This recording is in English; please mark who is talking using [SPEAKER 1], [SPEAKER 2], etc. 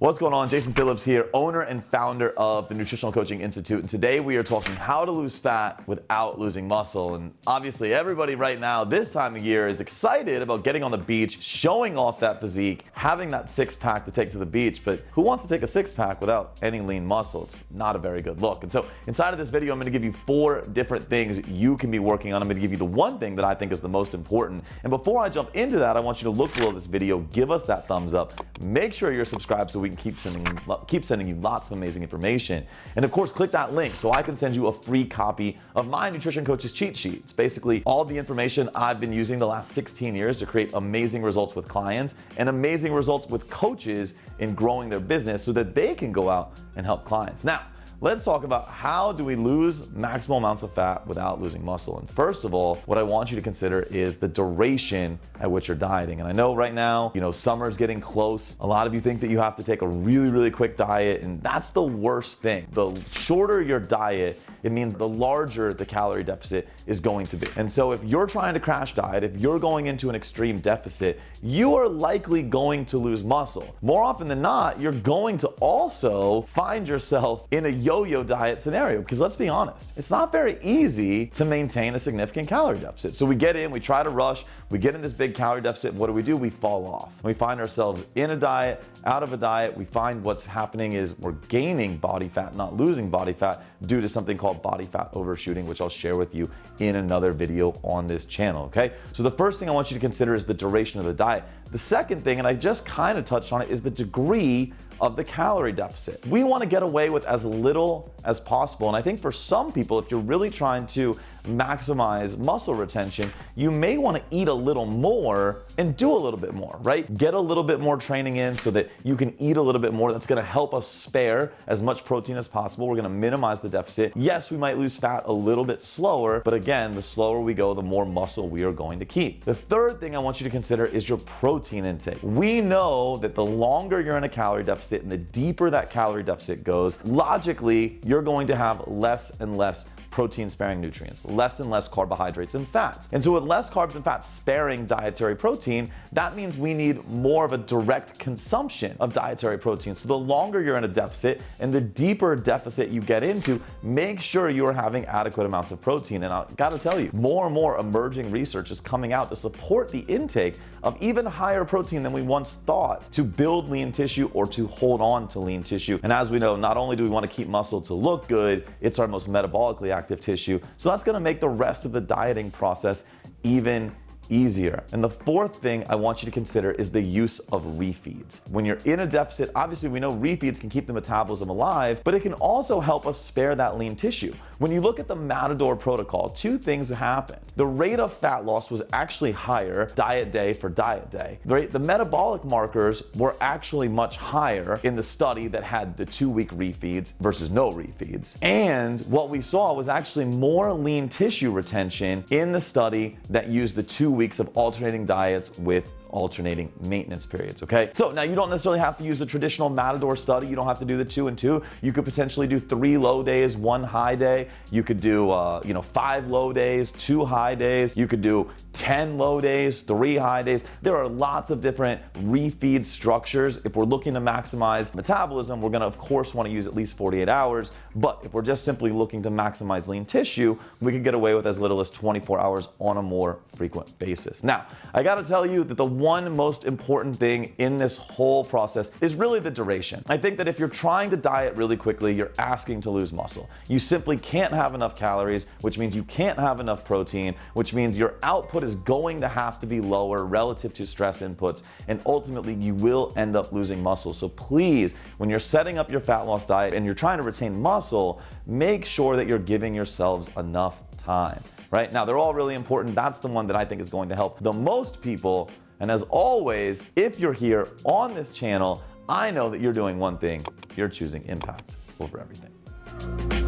[SPEAKER 1] What's going on? Jason Phillips here, owner and founder of the Nutritional Coaching Institute. And today we are talking how to lose fat without losing muscle. And obviously everybody right now, this time of year, is excited about getting on the beach, showing off that physique, having that six-pack to take to the beach. But who wants to take a six-pack without any lean muscle? It's not a very good look. And so inside of this video, I'm going to give you 4 different things you can be working on. I'm going to give you the one thing that I think is the most important. And before I jump into that, I want you to look below this video, give us that thumbs up, make sure you're subscribed so we can keep sending you lots of amazing information. And of course, click that link so I can send you a free copy of my Nutrition Coach's cheat sheet. It's basically all the information I've been using the last 16 years to create amazing results with clients and amazing results with coaches in growing their business so that they can go out and help clients. Now, let's talk about how do we lose maximal amounts of fat without losing muscle. And first of all, what I want you to consider is the duration at which you're dieting. And I know right now, summer's getting close. A lot of you think that you have to take a really quick diet, and that's the worst thing. The shorter your diet, it means the larger the calorie deficit is going to be. And so if you're trying to crash diet, if you're going into an extreme deficit, you are likely going to lose muscle. More often than not, you're going to also find yourself in a yo-yo diet scenario, because let's be honest, it's not very easy to maintain a significant calorie deficit. So we get in, we try to rush, we get in this big calorie deficit, what do? We fall off. We find ourselves in a diet, out of a diet. We find what's happening is we're gaining body fat, not losing body fat, due to something called body fat overshooting, which I'll share with you in another video on this channel, okay? So the first thing I want you to consider is the duration of the diet. The second thing, and I just kind of touched on it, is the degree of the calorie deficit. We want to get away with as little as possible. And I think for some people, if you're really trying to maximize muscle retention, you may want to eat a little more and do a little bit more, right? Get a little bit more training in so that you can eat a little bit more. That's going to help us spare as much protein as possible. We're going to minimize the deficit. Yes, we might lose fat a little bit slower, but again, the slower we go, the more muscle we are going to keep. The third thing I want you to consider is your protein intake. We know that the longer you're in a calorie deficit and the deeper that calorie deficit goes, logically, you're going to have less and less protein-sparing nutrients, less and less carbohydrates and fats. And so with less carbs and fats sparing dietary protein, that means we need more of a direct consumption of dietary protein. So the longer you're in a deficit and the deeper deficit you get into, make sure you are having adequate amounts of protein. And I gotta tell you, more and more emerging research is coming out to support the intake of even higher protein than we once thought to build lean tissue or to hold on to lean tissue. And as we know, not only do we want to keep muscle to look good, it's our most metabolically active tissue. So that's going to make the rest of the dieting process even easier. And the fourth thing I want you to consider is the use of refeeds. When you're in a deficit, obviously we know refeeds can keep the metabolism alive, but it can also help us spare that lean tissue. When you look at the Matador protocol, 2 things happened. The rate of fat loss was actually higher diet day for diet day. The metabolic markers were actually much higher in the study that had the 2-week refeeds versus no refeeds. And what we saw was actually more lean tissue retention in the study that used the 2 weeks of alternating diets with alternating maintenance periods, okay? So now you don't necessarily have to use the traditional Matador study. You don't have to do the 2 and 2. You could potentially do 3 low days, 1 high day. You could do 5 low days, 2 high days. You could do 10 low days, 3 high days. There are lots of different refeed structures. If we're looking to maximize metabolism, we're gonna of course want to use at least 48 hours. But if we're just simply looking to maximize lean tissue, we could get away with as little as 24 hours on a more frequent basis. Now, I gotta tell you that the one most important thing in this whole process is really the duration. I think that if you're trying to diet really quickly, you're asking to lose muscle. You simply can't have enough calories, which means you can't have enough protein, which means your output is going to have to be lower relative to stress inputs, and ultimately you will end up losing muscle. So please, when you're setting up your fat loss diet and you're trying to retain muscle, make sure that you're giving yourselves enough time. Right? Now, they're all really important. That's the one that I think is going to help the most people. And as always, if you're here on this channel, I know that you're doing one thing. You're choosing impact over everything.